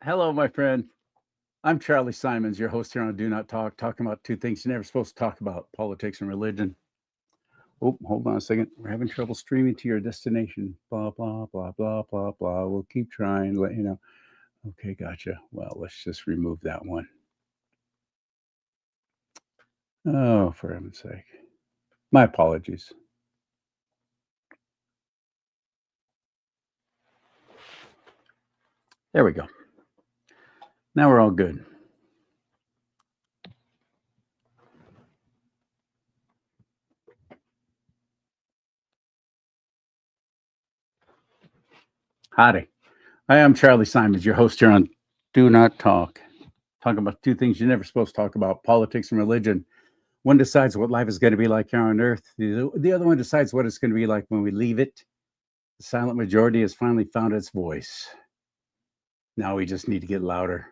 Hello, my friend. I'm Charlie Simons, your host here on Do Not Talk, talking about two things you're never supposed to talk about: politics and religion. Oh, hold on a second. We're having trouble streaming to your destination. Blah, blah, blah, blah, blah, blah. We'll keep trying, let you know. Okay, gotcha. Well, let's just remove that one. Oh, for heaven's sake. My apologies. There we go. Now we're all good. Howdy. I am Charlie Simons, your host here on Do Not Talk, talking about two things you're never supposed to talk about: politics and religion. One decides what life is going to be like here on Earth. The other one decides what it's going to be like when we leave it. The silent majority has finally found its voice. Now we just need to get louder.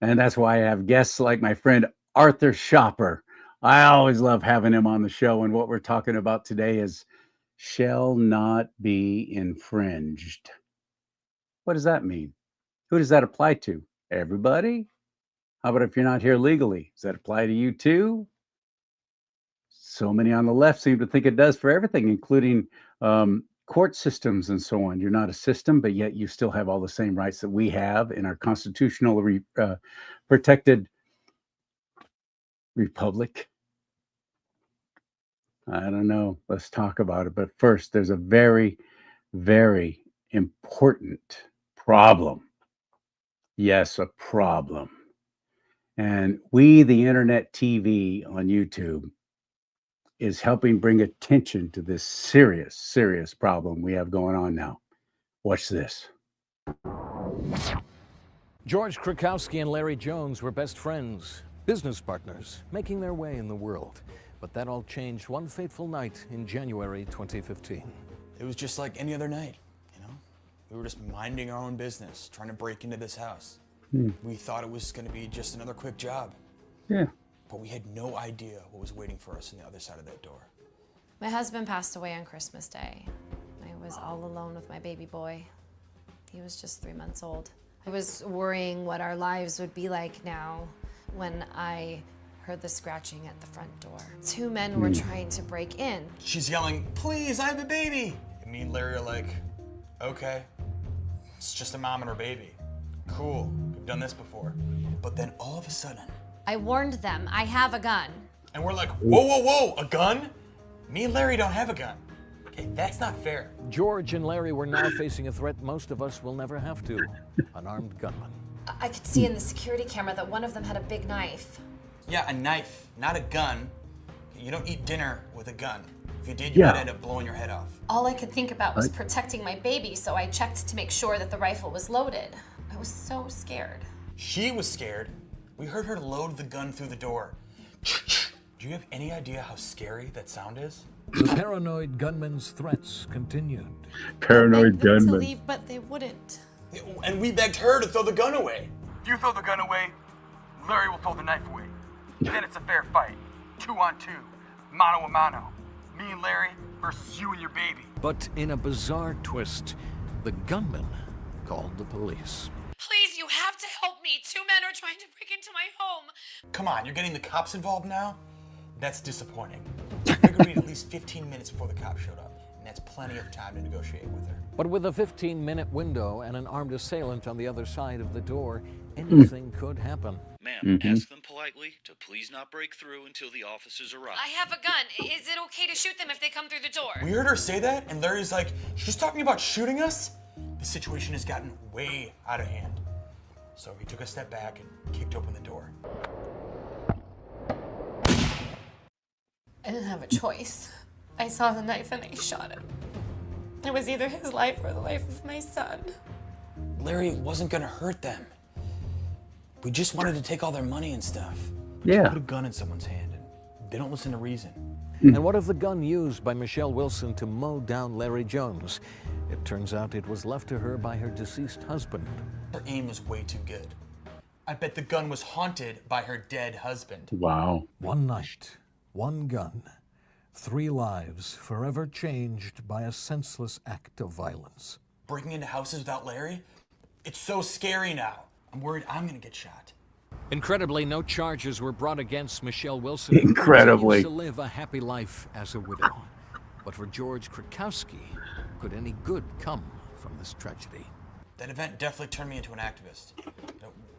And that's why I have guests like my friend Arhtur Schaper. I always love having him on the show. And what we're talking about today is shall not be infringed. What does that mean? Who does that apply to? Everybody? How about if you're not here legally? Does that apply to you too? So many on the left seem to think it does for everything, including court systems and so on. You're not a system, but yet you still have all the same rights that we have in our constitutional protected republic. I don't know. Let's talk about it. But first, there's a very, very important problem. Yes, a problem. And we, the internet TV on YouTube, is helping bring attention to this serious, serious problem we have going on now. Watch this. George Krakowski and Larry Jones were best friends, business partners, making their way in the world. But that all changed one fateful night in January 2015. It was just like any other night, you know? We were just minding our own business, trying to break into this house. We thought it was going to be just another quick job. Yeah. But we had no idea what was waiting for us on the other side of that door. My husband passed away on Christmas Day. I was all alone with my baby boy. He was just 3 months old. I was worrying what our lives would be like now when I heard the scratching at the front door. Two men were trying to break in. She's yelling, "Please, I have a baby!" And me and Larry are like, "Okay, it's just a mom and her baby. Cool, we've done this before." But then all of a sudden, I warned them, I have a gun. and we're like, "Whoa, whoa, whoa, a gun? Me and Larry don't have a gun. Okay, that's not fair." George and Larry were now facing a threat most of us will never have to: an armed gunman. I could see in the security camera that one of them had a big knife. Yeah, a knife, not a gun. You don't eat dinner with a gun. If you did, you Yeah. might end up blowing your head off. All I could think about was protecting my baby, so I checked to make sure that the rifle was loaded. I was so scared. She was scared. We heard her load the gun through the door. Do you have any idea how scary that sound is? The paranoid gunman's threats continued. Paranoid I begged them to gunman. leave, but they wouldn't. And we begged her to throw the gun away. If you throw the gun away, Larry will throw the knife away. Then it's a fair fight. 2-on-2. Mano a mano. Me and Larry versus you and your baby. But in a bizarre twist, the gunman called the police. Please, you have to help me. Two men are trying to break into my home. Come on, you're getting the cops involved now? That's disappointing. We agreed at least 15 minutes before the cops showed up, and that's plenty of time to negotiate with her. But with a 15-minute window and an armed assailant on the other side of the door, anything could happen. Ma'am, ask them politely to please not break through until the officers arrive. I have a gun. Is it okay to shoot them if they come through the door? We heard her say that, and Larry's like, "She's talking about shooting us?" The situation has gotten way out of hand. So he took a step back and kicked open the door. I didn't have a choice. I saw the knife and I shot him. It was either his life or the life of my son. Larry wasn't gonna hurt them. We just wanted to take all their money and stuff. Yeah. Put a gun in someone's hand and they don't listen to reason. And what of the gun used by Michelle Wilson to mow down Larry Jones? It turns out it was left to her by her deceased husband. Her aim was way too good. I bet the gun was haunted by her dead husband. Wow. One night, one gun, 3 lives forever changed by a senseless act of violence. Breaking into houses without Larry? It's so scary now. I'm worried I'm gonna get shot. Incredibly, no charges were brought against Michelle Wilson, who Incredibly. continues to live a happy life as a widow. But for George Krakowski, could any good come from this tragedy? That event definitely turned me into an activist.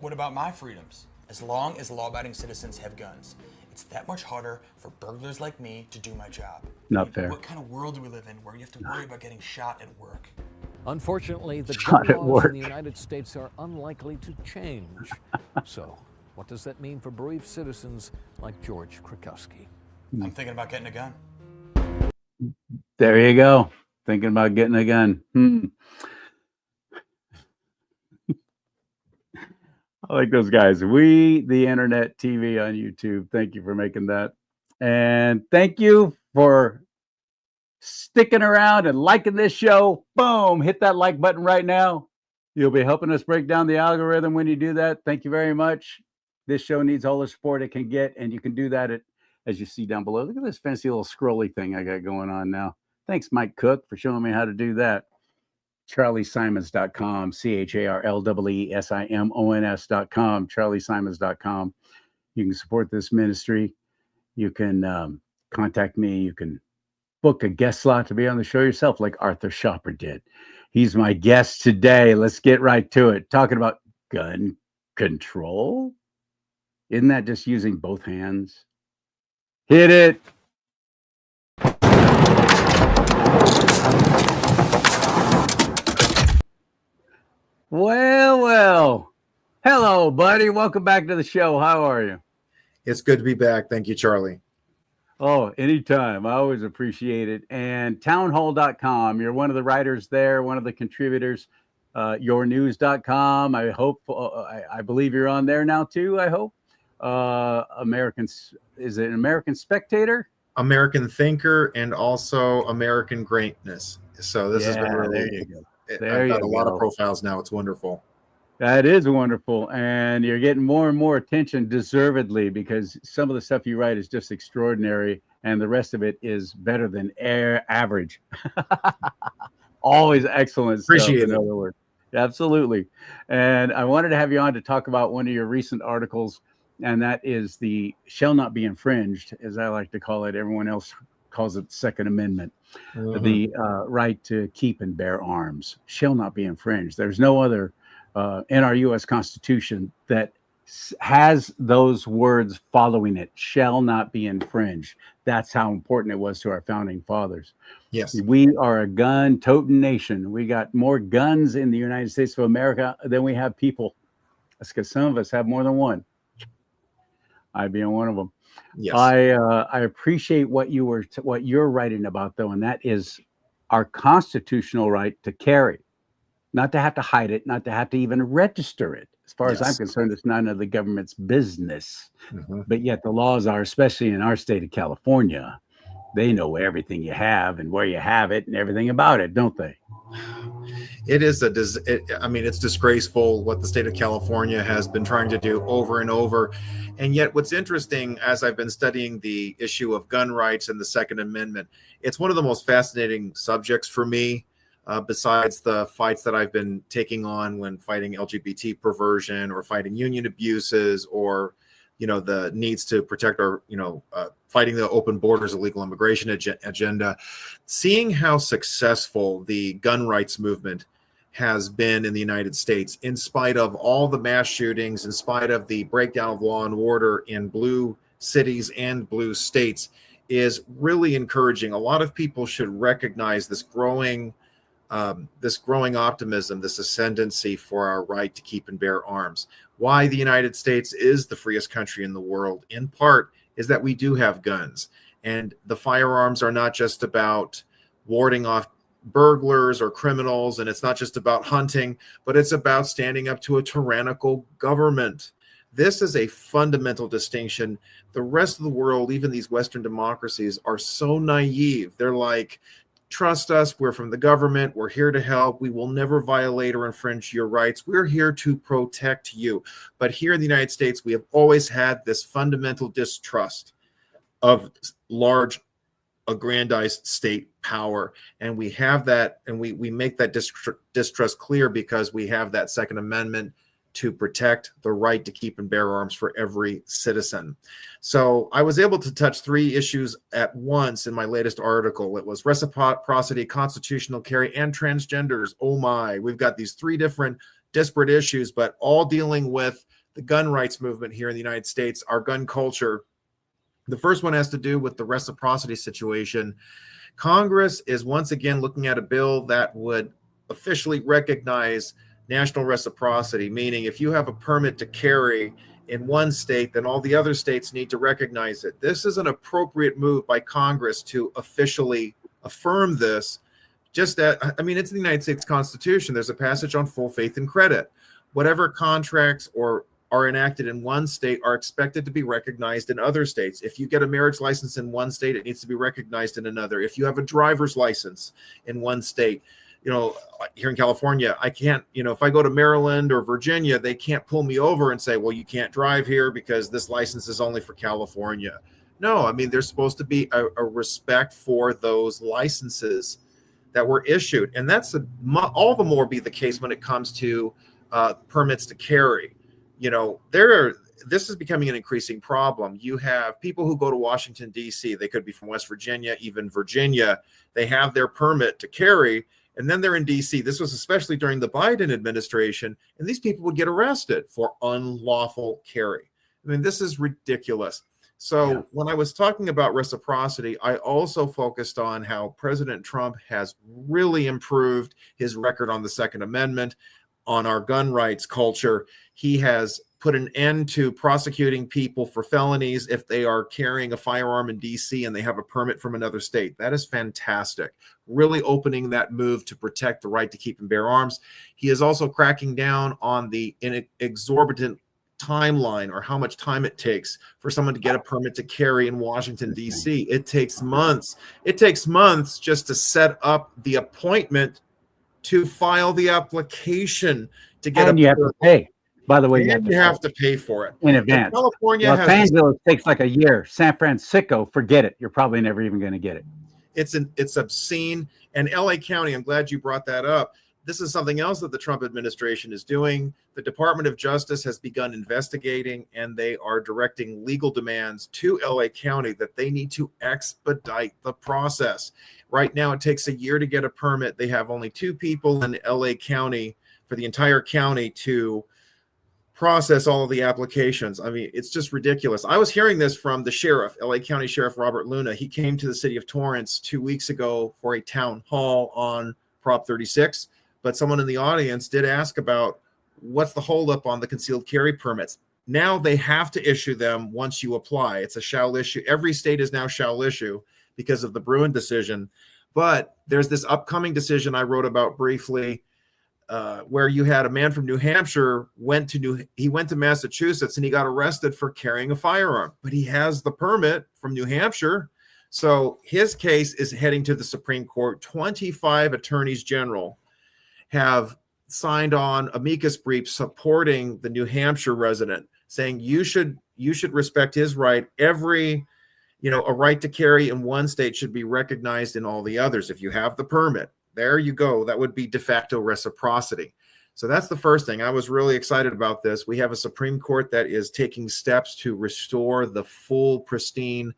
What about my freedoms? As long as law-abiding citizens have guns, it's that much harder for burglars like me to do my job. Not fair. What kind of world do we live in where you have to worry about getting shot at work? Unfortunately, the Shot gun at laws in work. the United States are unlikely to change. So, what does that mean for bereaved citizens like George Krakowski? I'm thinking about getting a gun. There you go. Thinking about getting a gun. I like those guys. We, the internet, TV on YouTube. Thank you for making that. And thank you for sticking around and liking this show. Boom. Hit that like button right now. You'll be helping us break down the algorithm when you do that. Thank you very much. This show needs all the support it can get, and you can do that as you see down below. Look at this fancy little scrolly thing I got going on now. Thanks, Mike Cook, for showing me how to do that. CharlieSimons.com, CharlieSimons.com, CharlieSimons.com. You can support this ministry. You can contact me. You can book a guest slot to be on the show yourself, like Arhtur Schaper did. He's my guest today. Let's get right to it. Talking about gun control. Isn't that just using both hands? Hit it. Well. Hello, buddy. Welcome back to the show. How are you? It's good to be back. Thank you, Charlie. Oh, anytime. I always appreciate it. And townhall.com. You're one of the writers there, one of the contributors. Yournews.com. I hope, I believe you're on there now too, I hope. Is it American Spectator? American Thinker and also American Greatness. So this has been really, there you go. I've got a lot of profiles now. It's wonderful. That is wonderful. And you're getting more and more attention, deservedly, because some of the stuff you write is just extraordinary. And the rest of it is better than average. Always excellent stuff, Appreciate it. in other words. Absolutely. And I wanted to have you on to talk about one of your recent articles, and that is the shall not be infringed, as I like to call it. Everyone else calls it Second Amendment. The right to keep and bear arms shall not be infringed. There's no other in our U.S. Constitution that has those words following it, shall not be infringed. That's how important it was to our founding fathers. Yes. We are a gun-toting nation. We got more guns in the United States of America than we have people. That's because some of us have more than one. I being one of them. Yes. I appreciate what you're writing about, though, and that is our constitutional right to carry, not to have to hide it, not to have to even register it. As far as I'm concerned, it's none of the government's business. But yet the laws are, especially in our state of California, they know everything you have and where you have it and everything about it, don't they? It is it's disgraceful what the state of California has been trying to do over and over. And yet what's interesting, as I've been studying the issue of gun rights and the Second Amendment, it's one of the most fascinating subjects for me, besides the fights that I've been taking on when fighting LGBT perversion or fighting union abuses or, the needs to protect our, fighting the open borders, illegal immigration agenda. Seeing how successful the gun rights movement has been in the United States, in spite of all the mass shootings, in spite of the breakdown of law and order in blue cities and blue states, is really encouraging. A lot of people should recognize this growing optimism, this ascendancy for our right to keep and bear arms. Why the United States is the freest country in the world, in part, is that we do have guns. And the firearms are not just about warding off burglars or criminals, and it's not just about hunting, but it's about standing up to a tyrannical government. This is a fundamental distinction. The rest of the world, even these Western democracies, are so naive. They're like, trust us, we're from the government, we're here to help, we will never violate or infringe your rights, we're here to protect you. But here in the United States, we have always had this fundamental distrust of large aggrandized state power. And we have that, and we make that distrust clear because we have that Second Amendment to protect the right to keep and bear arms for every citizen. So I was able to touch 3 issues at once in my latest article. It was reciprocity, constitutional carry, and transgenders. Oh my, we've got these 3 different disparate issues, but all dealing with the gun rights movement here in the United States, our gun culture. The first one has to do with the reciprocity situation. Congress is once again looking at a bill that would officially recognize national reciprocity, meaning if you have a permit to carry in one state, then all the other states need to recognize it. This is an appropriate move by Congress to officially affirm this. Just that, I mean, it's the United States Constitution. There's a passage on full faith and credit. Whatever contracts or are enacted in one state are expected to be recognized in other states. If you get a marriage license in one state, it needs to be recognized in another. If you have a driver's license in one state, you know, here in California, I can't, you know, if I go to Maryland or Virginia, they can't pull me over and say, well, you can't drive here because this license is only for California. No, I mean, there's supposed to be a respect for those licenses that were issued. And that's all the more be the case when it comes to permits to carry. You know, this is becoming an increasing problem. You have people who go to Washington, D.C., they could be from West Virginia, even Virginia. They have their permit to carry, and then they're in D.C. This was especially during the Biden administration, and these people would get arrested for unlawful carry. I mean, this is ridiculous. So when I was talking about reciprocity, I also focused on how President Trump has really improved his record on the Second Amendment, on our gun rights culture. He has put an end to prosecuting people for felonies if they are carrying a firearm in DC and they have a permit from another state. That is fantastic. Really opening that move to protect the right to keep and bear arms. He is also cracking down on the exorbitant timeline, or how much time it takes for someone to get a permit to carry in Washington, D.C. It takes months. It takes months just to set up the appointment to file the application to get and you have to pay. By the way, and you have to pay for it in advance. California Los Angeles takes like a year. San Francisco, forget it. You're probably never even going to get it. It's obscene. And LA County, I'm glad you brought that up. This is something else that the Trump administration is doing. The Department of Justice has begun investigating, and they are directing legal demands to LA County that they need to expedite the process. Right now, it takes a year to get a permit. They have only 2 people in LA County for the entire county to process all of the applications. I mean, it's just ridiculous. I was hearing this from the sheriff, LA County Sheriff Robert Luna. He came to the city of Torrance 2 weeks ago for a town hall on Prop 36. But someone in the audience did ask about what's the holdup on the concealed carry permits. Now they have to issue them once you apply. It's a shall issue. Every state is now shall issue because of the Bruin decision. But there's this upcoming decision I wrote about briefly where you had a man from New Hampshire went to Massachusetts and he got arrested for carrying a firearm. But he has the permit from New Hampshire. So his case is heading to the Supreme Court. 25 attorneys general have signed on amicus briefs supporting the New Hampshire resident, saying you should respect his right. Every, a right to carry in one state should be recognized in all the others. If you have the permit, there you go. That would be de facto reciprocity. So that's the first thing. I was really excited about this. We have a Supreme Court that is taking steps to restore the full pristine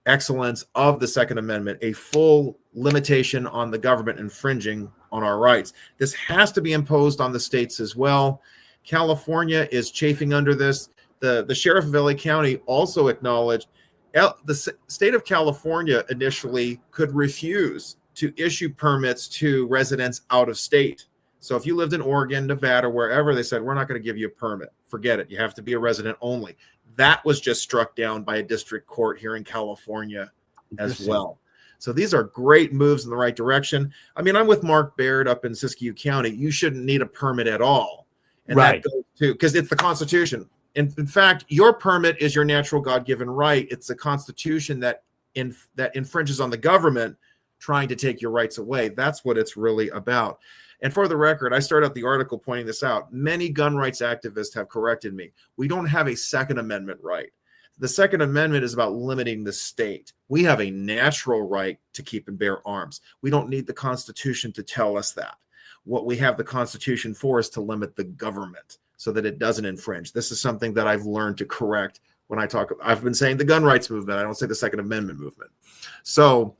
excellence of the Second Amendment, a full limitation on the government infringing on our rights. This has to be imposed on the states as well. California is chafing under this. The sheriff of LA County also acknowledged the state of California initially could refuse to issue permits to residents out of state. So if you lived in Oregon, Nevada, wherever, they said, we're not going to give you a permit. Forget it. You have to be a resident only. That was just struck down by a district court here in California as well. So these are great moves in the right direction. I mean, I'm with Mark Baird up in Siskiyou County. You shouldn't need a permit at all. And right. That goes to, because it's the Constitution. In fact, your permit is your natural God-given right. It's the Constitution that infringes on the government trying to take your rights away. That's what it's really about. And for the record, I start out the article pointing this out. Many gun rights activists have corrected me. We don't have a Second Amendment right. The Second Amendment is about limiting the state. We have a natural right to keep and bear arms. We don't need the Constitution to tell us that. What we have the Constitution for is to limit the government so that it doesn't infringe. This is something that I've learned to correct when I talk. I've been saying the gun rights movement. I don't say the Second Amendment movement. So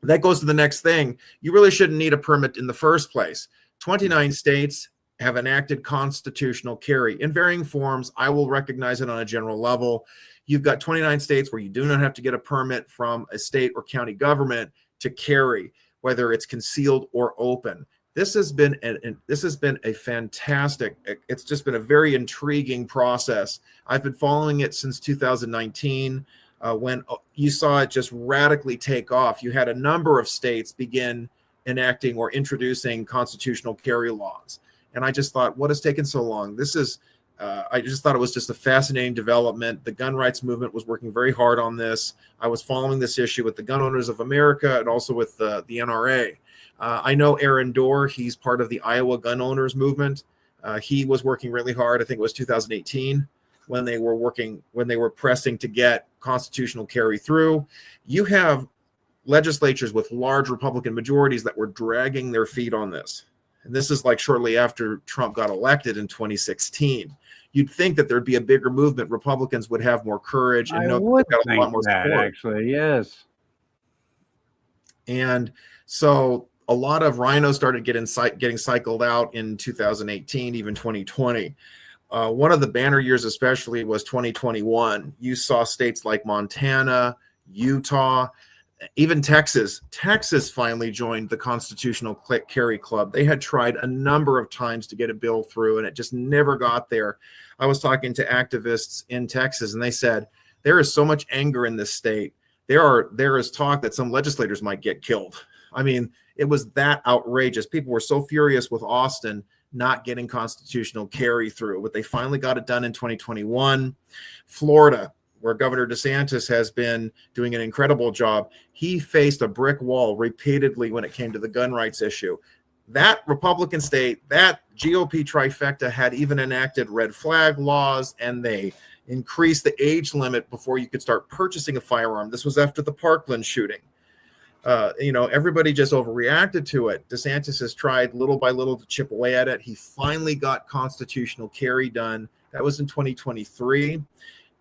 that goes to the next thing. You really shouldn't need a permit in the first place. 29 states have enacted constitutional carry in varying forms. I will recognize it on a general level. You've got 29 states where you do not have to get a permit from a state or county government to carry, whether it's concealed or open. This has been a fantastic, it's just been a very intriguing process. I've been following it since 2019 when you saw it just radically take off. You had a number of states begin enacting or introducing constitutional carry laws. And I just thought, what has taken so long? I just thought it was just a fascinating development. The gun rights movement was working very hard on this. I was following this issue with the Gun Owners of America and also with the NRA. I know Aaron Dorr, he's part of the Iowa gun owners movement. He was working really hard. I think it was 2018 when they were pressing to get constitutional carry through. You have legislatures with large Republican majorities that were dragging their feet on this. And this is like shortly after Trump got elected in 2016. You'd think that there'd be a bigger movement. Republicans would have more courage and I would think lot more that, support. actually, yes. And so a lot of rhinos started getting cycled out in 2018, even 2020. One of the banner years especially was 2021. You saw states like Montana, Utah, even Texas. Texas finally joined the Constitutional Carry Club. They had tried a number of times to get a bill through, and it just never got there. I was talking to activists in Texas, and they said, there is so much anger in this state. There is talk that some legislators might get killed. I mean, it was that outrageous. People were so furious with Austin not getting constitutional carry through, but they finally got it done in 2021. Florida, where Governor DeSantis has been doing an incredible job, he faced a brick wall repeatedly when it came to the gun rights issue. That Republican state, that GOP trifecta had even enacted red flag laws, and they increased the age limit before you could start purchasing a firearm. This was after the Parkland shooting. Everybody just overreacted to it. DeSantis has tried little by little to chip away at it. He finally got constitutional carry done. That was in 2023.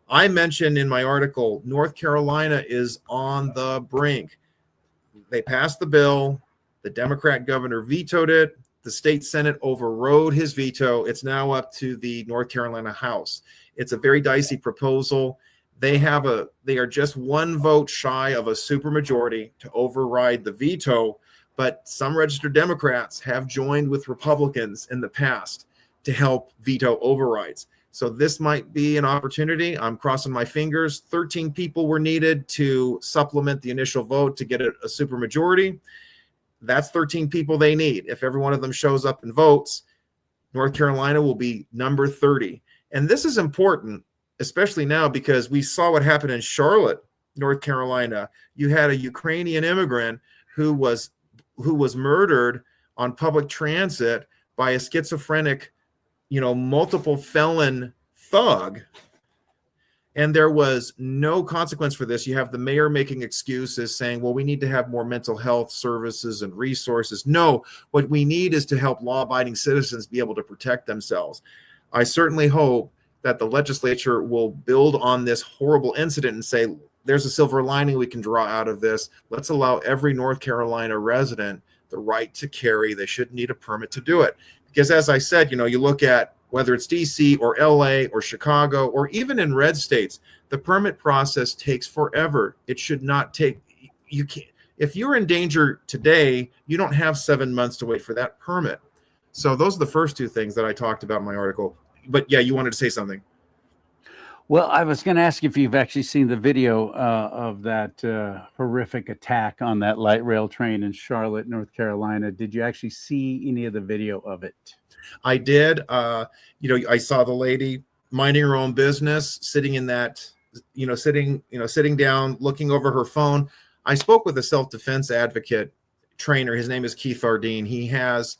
I mentioned in my article, North Carolina is on the brink. They passed the bill. The Democrat governor vetoed it. The state Senate overrode his veto. It's now up to the North Carolina House. It's a very dicey proposal. They are just one vote shy of a supermajority to override the veto, but some registered Democrats have joined with Republicans in the past to help veto overrides. So this might be an opportunity. I'm crossing my fingers. 13 people were needed to supplement the initial vote to get a supermajority. That's 13 people they need. If every one of them shows up and votes, North Carolina will be number 30. And this is important, especially now, because we saw what happened in Charlotte, North Carolina. You had a Ukrainian immigrant who was murdered on public transit by a schizophrenic, multiple felon thug. And there was no consequence for this. You have the mayor making excuses saying, well, we need to have more mental health services and resources. No, what we need is to help law-abiding citizens be able to protect themselves. I certainly hope that the legislature will build on this horrible incident and say, there's a silver lining we can draw out of this. Let's allow every North Carolina resident the right to carry. They shouldn't need a permit to do it. Because as I said, you look at whether it's DC or LA or Chicago or even in red states, the permit process takes forever. It should not take, you can't, if you're in danger today, you don't have 7 months to wait for that permit. So those are the first two things that I talked about in my article. But yeah, you wanted to say something. Well, I was going to ask if you've actually seen the video of that horrific attack on that light rail train in Charlotte, North Carolina. Did you actually see any of the video of it? I did. I saw the lady minding her own business, sitting in that, sitting down, looking over her phone. I spoke with a self-defense advocate trainer. His name is Keith Ardeen. He has,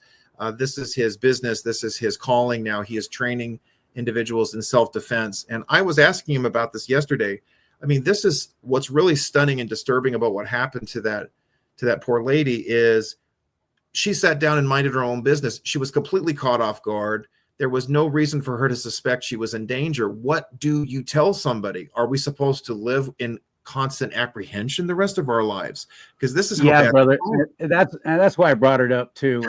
this is his business. This is his calling now. He is training individuals in self-defense. And I was asking him about this yesterday. I mean, this is what's really stunning and disturbing about what happened to that poor lady is she sat down and minded her own business. She was completely caught off guard. There was no reason for her to suspect she was in danger. What do you tell somebody? Are we supposed to live in constant apprehension the rest of our lives? Because this is how Yeah, bad. brother. That's why I brought it up too.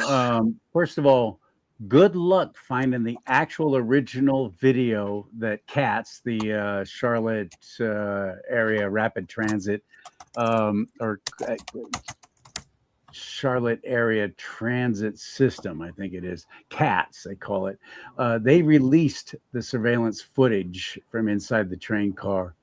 First of all, good luck finding the actual original video that CATS, the Charlotte area rapid transit, or Charlotte area transit system, I think it is, CATS, they call it. They released the surveillance footage from inside the train car.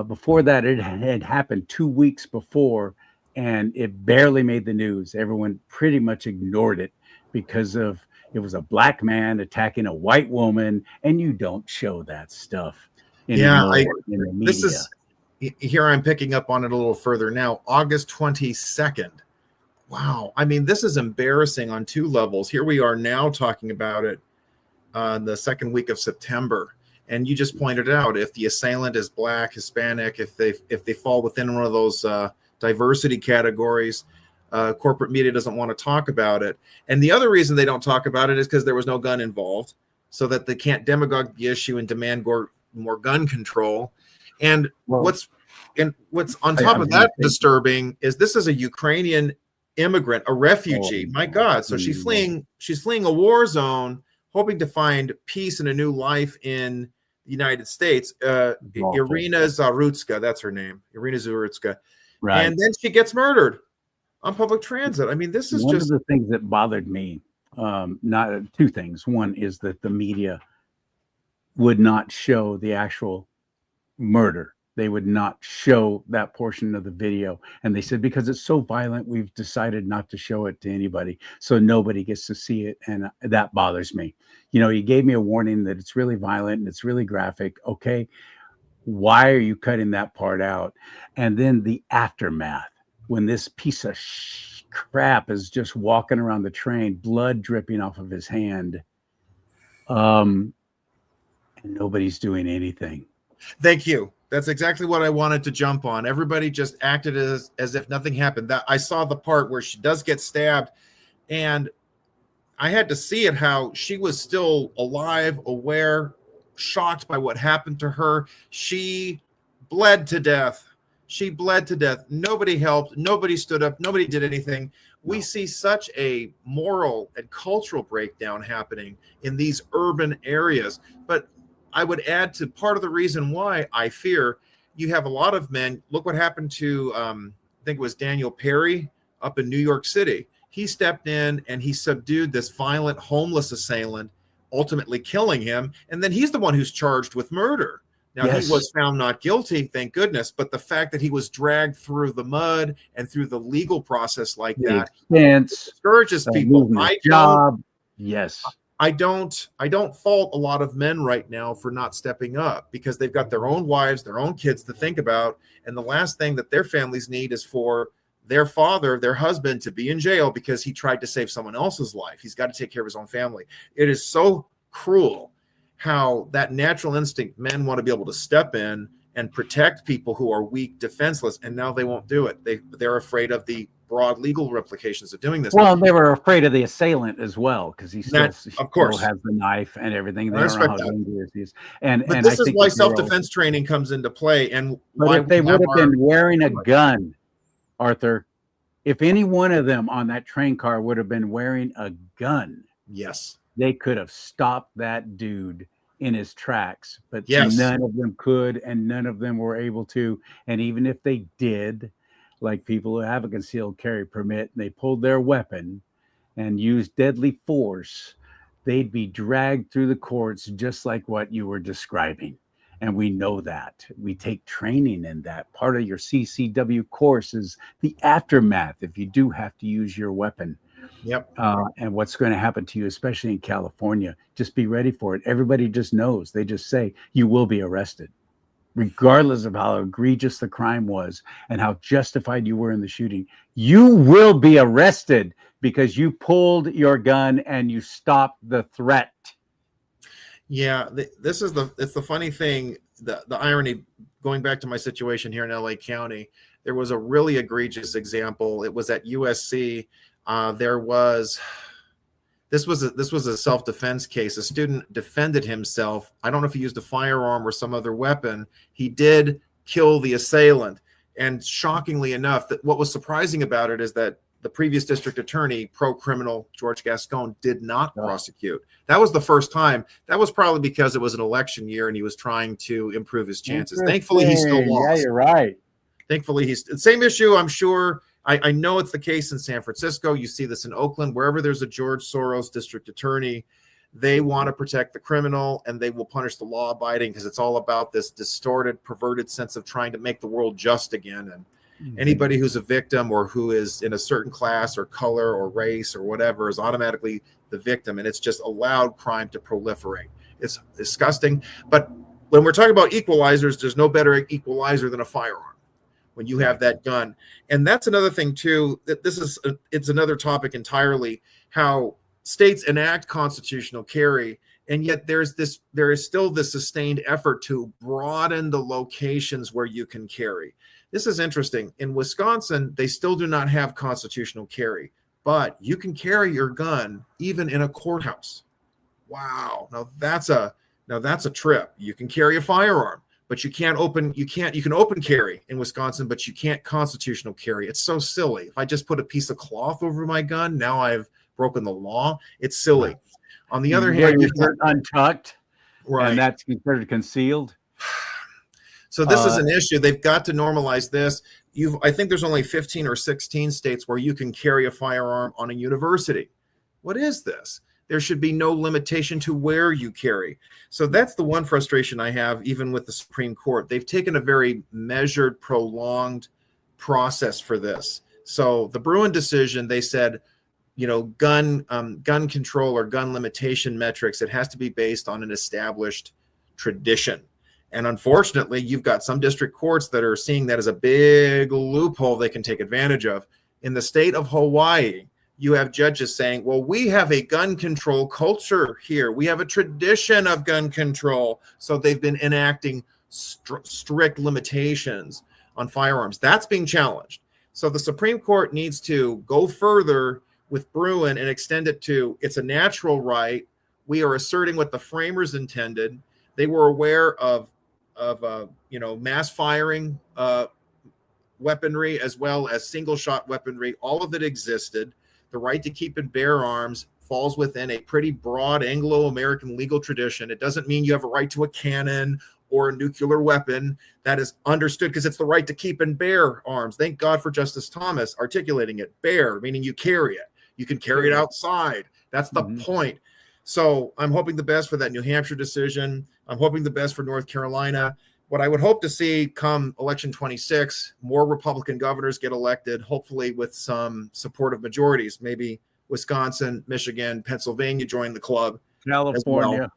Before that, it had happened 2 weeks before, and it barely made the news. Everyone pretty much ignored it because it was a black man attacking a white woman, and you don't show that stuff anymore in the media. This is here. I'm picking up on it a little further now. August 22nd. Wow. I mean, this is embarrassing on two levels. Here we are now talking about it the second week of September. And you just pointed out, if the assailant is black, Hispanic, if they fall within one of those diversity categories, corporate media doesn't want to talk about it. And the other reason they don't talk about it is because there was no gun involved, so that they can't demagogue the issue and demand more gun control. And what's on top of that disturbing is this is a Ukrainian immigrant, a refugee. My God. So she's fleeing a war zone, hoping to find peace and a new life in the United States. Irina Zarutska, that's her name. Irina Zarutska. Right. And then she gets murdered on public transit. I mean, this is one of the things that bothered me. Not two things. One is that the media would not show the actual murder. They would not show that portion of the video. And they said, because it's so violent, we've decided not to show it to anybody. So nobody gets to see it. And that bothers me. You know, you gave me a warning that it's really violent and it's really graphic. Okay. Why are you cutting that part out? And then the aftermath, when this piece of crap is just walking around the train, blood dripping off of his hand. And nobody's doing anything. Thank you. That's exactly what I wanted to jump on. Everybody just acted as if nothing happened. That I saw the part where she does get stabbed, and I had to see it, how she was still alive, aware, shocked by what happened to her. She bled to death. Nobody helped. Nobody stood up. Nobody did anything. We see such a moral and cultural breakdown happening in these urban areas. But I would add to part of the reason why I fear you have a lot of men. Look what happened to, I think it was Daniel Perry up in New York City. He stepped in and he subdued this violent homeless assailant, ultimately killing him. And then he's the one who's charged with murder. Now, yes, he was found not guilty, thank goodness. But the fact that he was dragged through the mud and through the legal process like that discourages people. I don't fault a lot of men right now for not stepping up, because they've got their own wives, their own kids to think about. And the last thing that their families need is for their father, their husband, to be in jail because he tried to save someone else's life. He's got to take care of his own family. It is so cruel how that natural instinct, men want to be able to step in and protect people who are weak, defenseless, and now they won't do it. They're afraid of the broad legal replications of doing this. Well, they were afraid of the assailant as well, because he still, of course, has the knife and everything. They I respect don't know how that. dangerous he is. But this is why self-defense training comes into play. And but if they would have been wearing a gun, Arthur, if any one of them on that train car would have been wearing a gun, yes, they could have stopped that dude in his tracks. But yes, none of them could, and none of them were able to. And even if they did, like people who have a concealed carry permit, and they pulled their weapon and used deadly force, they'd be dragged through the courts just like what you were describing. And we know that. We take training in that. Part of your CCW course is the aftermath if you do have to use your weapon. Yep. And what's going to happen to you, especially in California. Just be ready for it. Everybody just knows. They just say you will be arrested, regardless of how egregious the crime was and how justified you were in the shooting. You will be arrested because you pulled your gun and you stopped the threat. Yeah, it's the funny thing. the irony, going back to my situation here in LA County, there was a really egregious example. It was at USC. This was a self-defense case. A student defended himself. I don't know if he used a firearm or some other weapon. He did kill the assailant. And shockingly enough, that what was surprising about it is that the previous district attorney, pro-criminal George Gascon, did not prosecute. That was the first time. That was probably because it was an election year and he was trying to improve his chances. Thankfully, he still lost. Yeah, you're right. Thankfully, he's the same issue, I'm sure. I know it's the case in San Francisco. You see this in Oakland. Wherever there's a George Soros district attorney, they want to protect the criminal and they will punish the law-abiding, because it's all about this distorted, perverted sense of trying to make the world just again. And anybody who's a victim or who is in a certain class or color or race or whatever is automatically the victim. And it's just allowed crime to proliferate. It's disgusting. But when we're talking about equalizers, there's no better equalizer than a firearm when you have that gun. And that's another thing too, that it's another topic entirely, how states enact constitutional carry, and yet there is still this sustained effort to broaden the locations where you can carry. This is interesting. In Wisconsin, they still do not have constitutional carry, but you can carry your gun even in a courthouse. Wow. Now that's a trip. You can carry a firearm, but you can open carry in Wisconsin, but you can't constitutional carry. It's so silly. If I just put a piece of cloth over my gun, now I've broken the law. It's silly. On the other hand, you're untucked, right, and that's considered concealed. So this is an issue. They've got to normalize this. I think there's only 15 or 16 states where you can carry a firearm on a university. What is this? There should be no limitation to where you carry. So that's the one frustration I have, even with the Supreme Court. They've taken a very measured, prolonged process for this. So the Bruin decision, they said, gun control or gun limitation metrics, it has to be based on an established tradition. And unfortunately, you've got some district courts that are seeing that as a big loophole they can take advantage of. In the state of Hawaii, you have judges saying, well, we have a gun control culture here. We have a tradition of gun control. So they've been enacting strict limitations on firearms. That's being challenged. So the Supreme Court needs to go further with Bruin and extend it to, it's a natural right. We are asserting what the framers intended. They were aware of mass firing weaponry as well as single shot weaponry. All of it existed. The right to keep and bear arms falls within a pretty broad Anglo-American legal tradition. It doesn't mean you have a right to a cannon or a nuclear weapon. That is understood because it's the right to keep and bear arms. Thank God for Justice Thomas articulating it. Bear, meaning you carry it. You can carry it outside. That's the point. So I'm hoping the best for that New Hampshire decision. I'm hoping the best for North Carolina. What I would hope to see come election 26, more Republican governors get elected, hopefully with some supportive majorities. Maybe Wisconsin, Michigan, Pennsylvania join the club. California, well.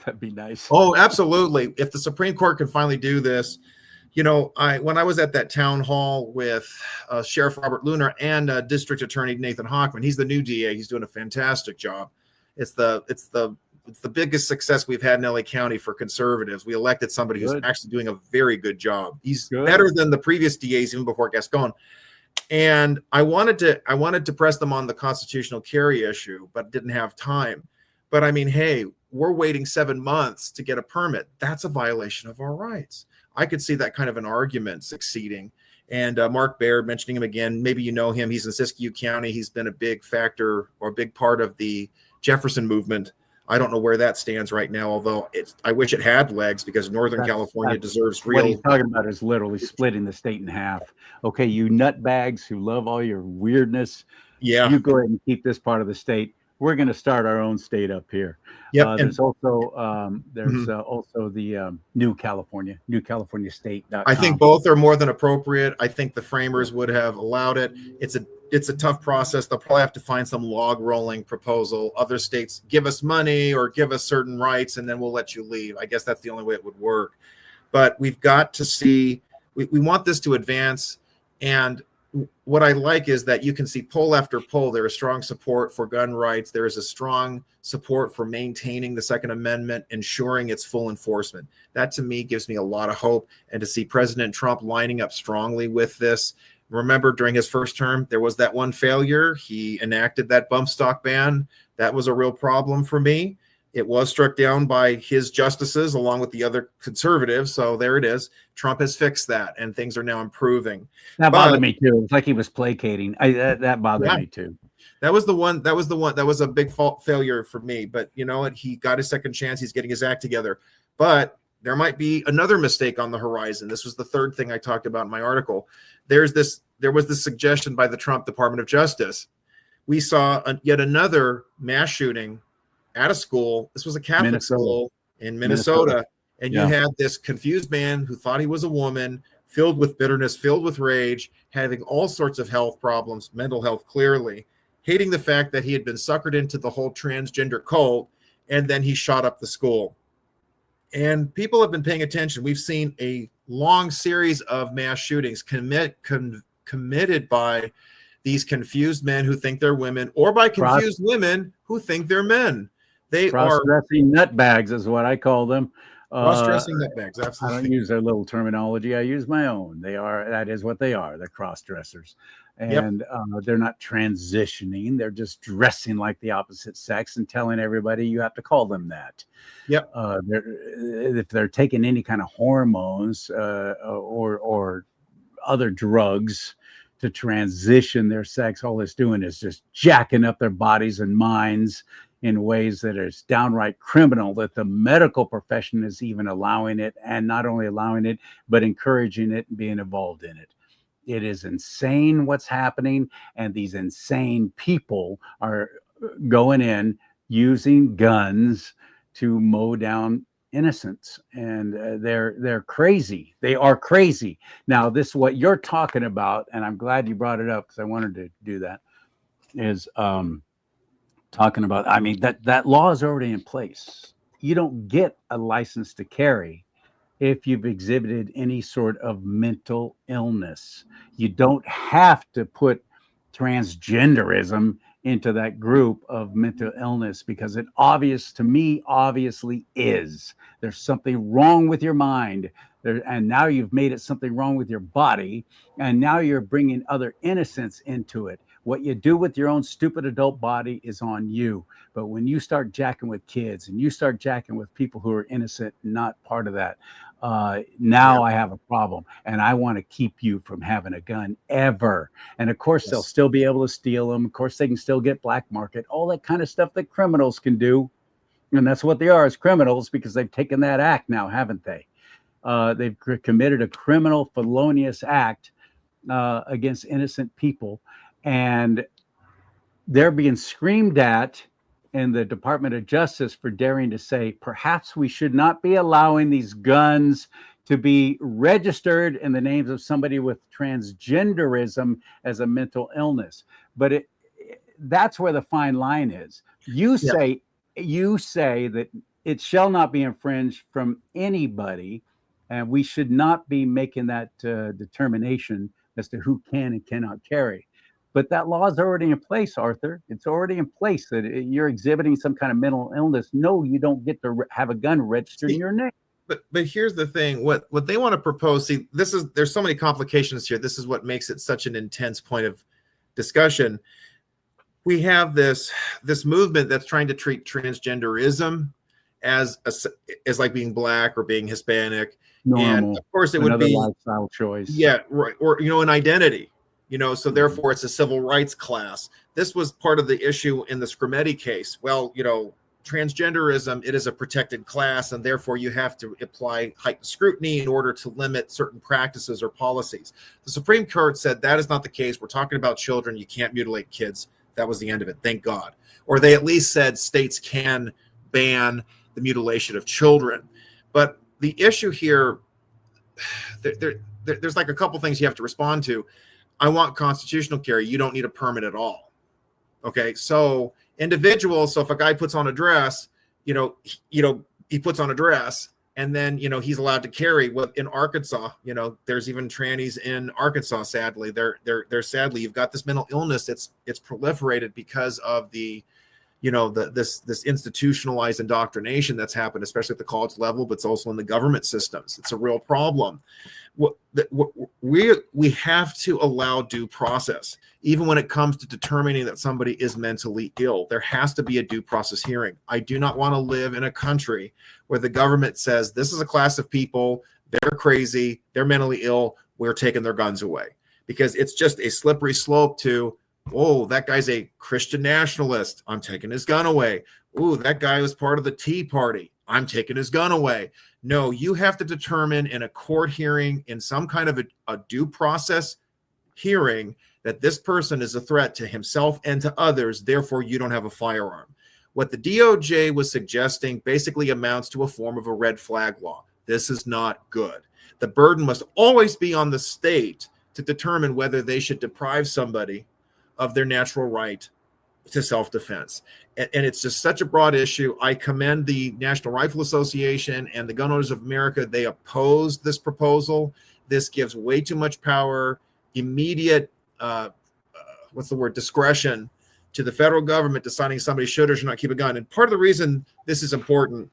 That'd be nice. Oh, absolutely. If the Supreme Court can finally do this, when I was at that town hall with Sheriff Robert Lunar and District Attorney Nathan Hochman, he's the new DA. He's doing a fantastic job. It's the biggest success we've had in LA County for conservatives. We elected somebody who's actually doing a very good job. He's better than the previous DAs, even before Gascon. And I wanted to press them on the constitutional carry issue, but didn't have time. But I mean, hey, we're waiting 7 months to get a permit. That's a violation of our rights. I could see that kind of an argument succeeding. And Mark Baird, mentioning him again, maybe you know him. He's in Siskiyou County. He's been a big factor or a big part of the Jefferson movement. I don't know where that stands right now, although I wish it had legs, because Northern California deserves real. What he's talking about is literally splitting the state in half. Okay, you nutbags who love all your weirdness, you go ahead and keep this part of the state. We're going to start our own state up here. Yep. There's also the New California State. I think both are more than appropriate. I think the framers would have allowed it. It's a tough process. They'll probably have to find some log rolling proposal. Other states give us money or give us certain rights, and then we'll let you leave. I guess that's the only way it would work. But we've got to see, we want this to advance. And what I like is that you can see poll after poll, there is strong support for gun rights. There is a strong support for maintaining the Second Amendment, ensuring its full enforcement. That to me gives me a lot of hope. And to see President Trump lining up strongly with this. Remember, during his first term, there was that one failure. He enacted that bump stock ban. That was a real problem for me. It was struck down by his justices along with the other conservatives. So there it is. Trump has fixed that, and things are now improving. That bothered me too. It's like he was placating. That bothered Yeah. me too. That was the one. That was a big failure for me. But you know what? He got his second chance. He's getting his act together. But there might be another mistake on the horizon. This was the third thing I talked about in my article. There was this suggestion by the Trump Department of Justice. We saw yet another mass shooting at a school. This was a Catholic school in Minnesota. And you had this confused man who thought he was a woman, filled with bitterness, filled with rage, having all sorts of health problems, mental health clearly, hating the fact that he had been suckered into the whole transgender cult, and then he shot up the school. And people have been paying attention. We've seen a long series of mass shootings committed by these confused men who think they're women, or by confused women who think they're men. They are cross-dressing nutbags is what I call them. Cross-dressing nutbags, I absolutely. don't use their little terminology. I use my own. That is what they are. They're cross-dressers. And they're not transitioning. They're just dressing like the opposite sex and telling everybody you have to call them that. Yep. If they're taking any kind of hormones or other drugs to transition their sex, all it's doing is just jacking up their bodies and minds in ways that is downright criminal, that the medical profession is even allowing it, and not only allowing it, but encouraging it and being involved in it. It is insane what's happening, and these insane people are going in using guns to mow down innocents, and they're crazy. They are crazy. Now, this what you're talking about, and I'm glad you brought it up because I wanted to do that, is talking about, I mean, that law is already in place. You don't get a license to carry if you've exhibited any sort of mental illness. You don't have to put transgenderism into that group of mental illness, because it obviously is. There's something wrong with your mind there, and now you've made it something wrong with your body, and now you're bringing other innocence into it. What you do with your own stupid adult body is on you. But when you start jacking with kids and you start jacking with people who are innocent, not part of that, now I have a problem, and I want to keep you from having a gun ever. And of course, they'll still be able to steal them. Of course, they can still get black market, all that kind of stuff that criminals can do. And that's what they are, as criminals, because they've taken that act now, haven't they? They've committed a criminal, felonious act against innocent people. And they're being screamed at in the Department of Justice for daring to say, perhaps we should not be allowing these guns to be registered in the names of somebody with transgenderism as a mental illness. But that's where the fine line is. You say that it shall not be infringed from anybody, and we should not be making that determination as to who can and cannot carry. But that law is already in place, Arthur. It's already in place that you're exhibiting some kind of mental illness. No, you don't get to have a gun registered in your name. But here's the thing. What they want to propose, there's so many complications here. This is what makes it such an intense point of discussion. We have this movement that's trying to treat transgenderism as like being black or being Hispanic. Normal. And of course it would be lifestyle choice. Yeah, right. Or an identity. So therefore it's a civil rights class. This was part of the issue in the Scrimeti case. Well, transgenderism, it is a protected class, and therefore you have to apply heightened scrutiny in order to limit certain practices or policies. The Supreme Court said that is not the case. We're talking about children. You can't mutilate kids. That was the end of it. Thank God. Or they at least said states can ban the mutilation of children. But the issue here, there's like a couple things you have to respond to. I want constitutional carry. You don't need a permit at all. Okay, so individuals. So if a guy puts on a dress, he puts on a dress. And then, he's allowed to carry. Well, in Arkansas, there's even trannies in Arkansas. Sadly, they're sadly, you've got this mental illness. It's proliferated because of this institutionalized indoctrination that's happened, especially at the college level, but it's also in the government systems. It's a real problem. We have to allow due process, even when it comes to determining that somebody is mentally ill. There has to be a due process hearing. I do not want to live in a country where the government says this is a class of people, they're crazy, they're mentally ill, we're taking their guns away, because it's just a slippery slope to, oh, that guy's a Christian nationalist, I'm taking his gun away. Oh, that guy was part of the Tea Party, I'm taking his gun away. No, you have to determine in a court hearing, in some kind of a due process hearing, that this person is a threat to himself and to others, therefore you don't have a firearm. What the DOJ was suggesting basically amounts to a form of a red flag law. This is not good. The burden must always be on the state to determine whether they should deprive somebody of their natural right to self-defense. And it's just such a broad issue. I commend the National Rifle Association and the Gun Owners of America. They opposed this proposal. This gives way too much power, immediate, discretion to the federal government deciding somebody should or should not keep a gun. And part of the reason this is important,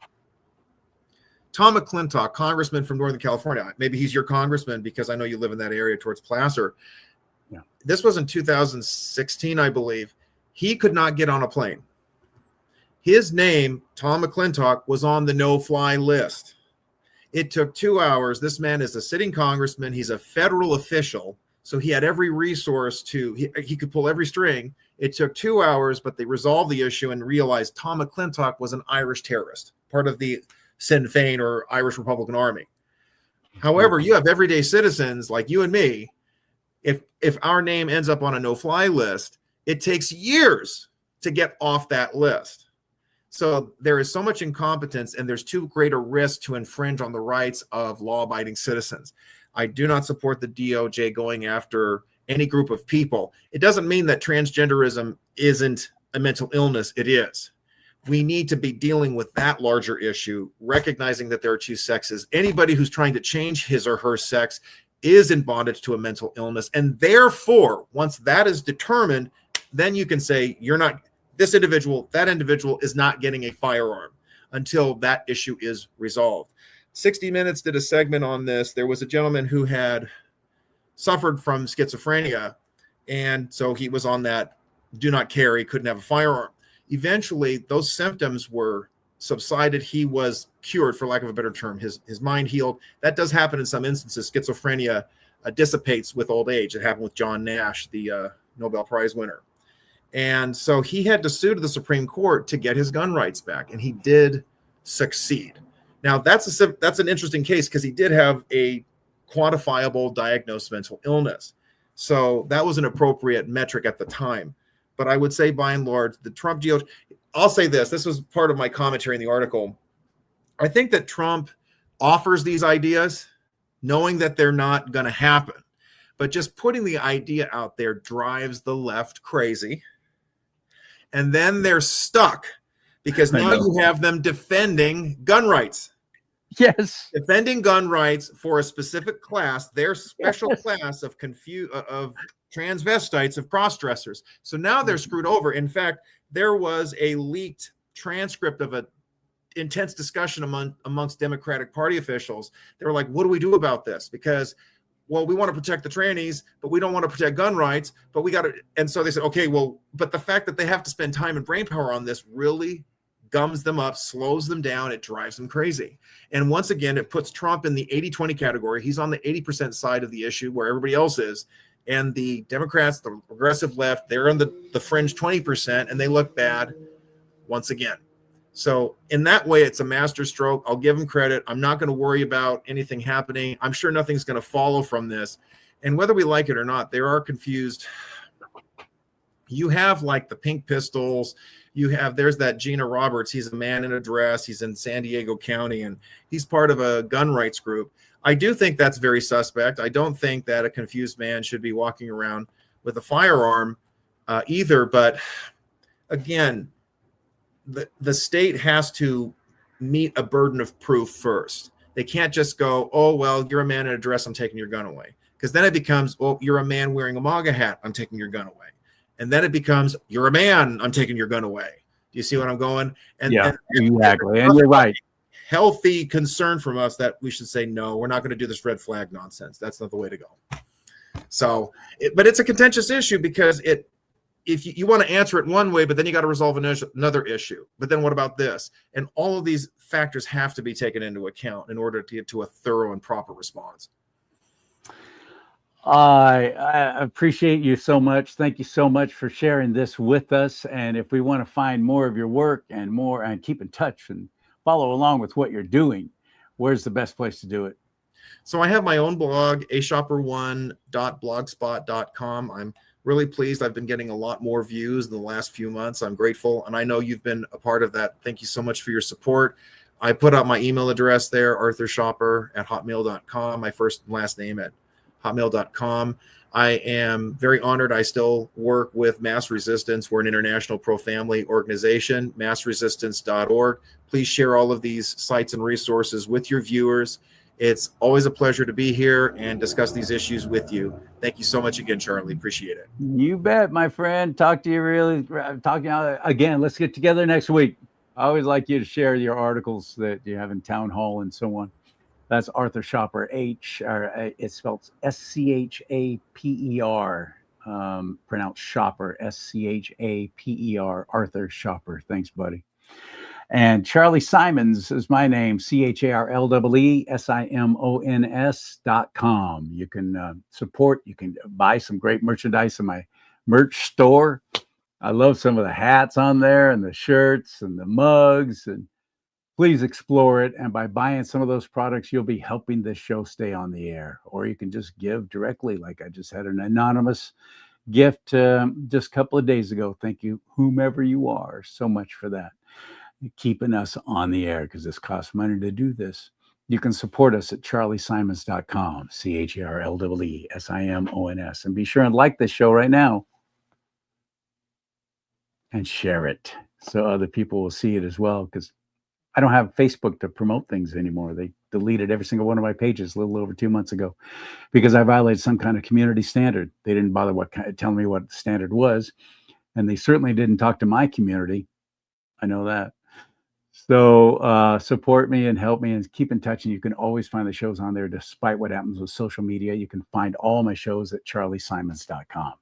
Tom McClintock, congressman from Northern California, maybe he's your congressman because I know you live in that area towards Placer. Yeah. This was in 2016, I believe. He could not get on a plane. His name, Tom McClintock, was on the no-fly list. It took 2 hours. This man is a sitting congressman. He's a federal official, so he had every resource he could pull every string. It took 2 hours, but they resolved the issue and realized Tom McClintock was an Irish terrorist, part of the Sinn Féin or Irish Republican Army. However, you have everyday citizens like you and me. If our name ends up on a no-fly list, it takes years to get off that list. So there is so much incompetence, and there's too great a risk to infringe on the rights of law-abiding citizens. I do not support the DOJ going after any group of people. It doesn't mean that transgenderism isn't a mental illness. It is. We need to be dealing with that larger issue, recognizing that there are two sexes. Anybody who's trying to change his or her sex is in bondage to a mental illness. And therefore, once that is determined, then you can say you're not, this individual, that individual is not getting a firearm until that issue is resolved. 60 Minutes did a segment on this. There was a gentleman who had suffered from schizophrenia, and so he was on that do not carry, couldn't have a firearm. Eventually, those symptoms were subsided. He was cured, for lack of a better term. His mind healed. That does happen in some instances. Schizophrenia dissipates with old age. It happened with John Nash, the Nobel Prize winner. And so he had to sue to the Supreme Court to get his gun rights back, and he did succeed. Now, that's an interesting case because he did have a quantifiable diagnosed mental illness. So that was an appropriate metric at the time. But I would say, by and large, the Trump DOJ, I'll say this was part of my commentary in the article. I think that Trump offers these ideas knowing that they're not going to happen. But just putting the idea out there drives the left crazy. And then they're stuck because now you have them defending gun rights. Yes. Defending gun rights for a specific class, their special class of transvestites, of cross-dressers. So now they're screwed over. In fact, there was a leaked transcript of an intense discussion amongst Democratic Party officials. They were like, what do we do about this? Because, well, we want to protect the trannies, but we don't want to protect gun rights, but we got to. And so they said, okay, well, but the fact that they have to spend time and brain power on this really gums them up, slows them down. It drives them crazy. And once again, it puts Trump in the 80-20 category. He's on the 80% side of the issue where everybody else is. And the Democrats, the progressive left, they're on the fringe 20%, and they look bad once again. So in that way, it's a master stroke. I'll give him credit. I'm not going to worry about anything happening. I'm sure nothing's going to follow from this. And whether we like it or not, there are confused. You have like the Pink Pistols. There's that Gina Roberts. He's a man in a dress. He's in San Diego County, and he's part of a gun rights group. I do think that's very suspect. I don't think that a confused man should be walking around with a firearm either. But again, the state has to meet a burden of proof first. They can't just go, oh, well, you're a man in a dress, I'm taking your gun away. Because then it becomes, oh, you're a man wearing a MAGA hat, I'm taking your gun away. And then it becomes, you're a man, I'm taking your gun away. Do you see what I'm going? And exactly. And you're right. Healthy concern from us that we should say, no, we're not going to do this red flag nonsense. That's not the way to go. So, but it's a contentious issue because if you want to answer it one way, but then you got to resolve another issue. But then what about this? And all of these factors have to be taken into account in order to get to a thorough and proper response. I appreciate you so much. Thank you so much for sharing this with us. And if we want to find more of your work and keep in touch and follow along with what you're doing, where's the best place to do it? So I have my own blog, ashopper1.blogspot.com. I'm really pleased. I've been getting a lot more views in the last few months. I'm grateful. And I know you've been a part of that. Thank you so much for your support. I put out my email address there, arhturschaper@hotmail.com, my first and last name at hotmail.com. I am very honored. I still work with Mass Resistance. We're an international pro-family organization, massresistance.org. Please share all of these sites and resources with your viewers. It's always a pleasure to be here and discuss these issues with you. Thank you so much again, Charlie. Appreciate it. You bet, my friend. Talk to you again. Let's get together next week. I always like you to share your articles that you have in Town Hall and so on. That's Arhtur Schaper, it's spelled Schaper, pronounced Schaper, Schaper, Arhtur Schaper. Thanks, buddy. And Charlie Simons is my name, CharlesSimons.com. You can support, you can buy some great merchandise in my merch store. I love some of the hats on there and the shirts and the mugs, and please explore it. And by buying some of those products, you'll be helping this show stay on the air. Or you can just give directly, like I just had an anonymous gift just a couple of days ago. Thank you, whomever you are, so much for that. Keeping us on the air, because this costs money to do this. You can support us at charliesimons.com, CharlesSimons. And be sure and like this show right now and share it so other people will see it as well, because I don't have Facebook to promote things anymore. They deleted every single one of my pages a little over 2 months ago because I violated some kind of community standard. They didn't bother telling me what the standard was, and they certainly didn't talk to my community. I know that. So support me and help me and keep in touch. And you can always find the shows on there despite what happens with social media. You can find all my shows at charliesimons.com.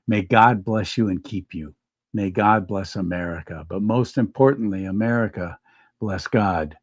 May God bless you and keep you. May God bless America. But most importantly, America, bless God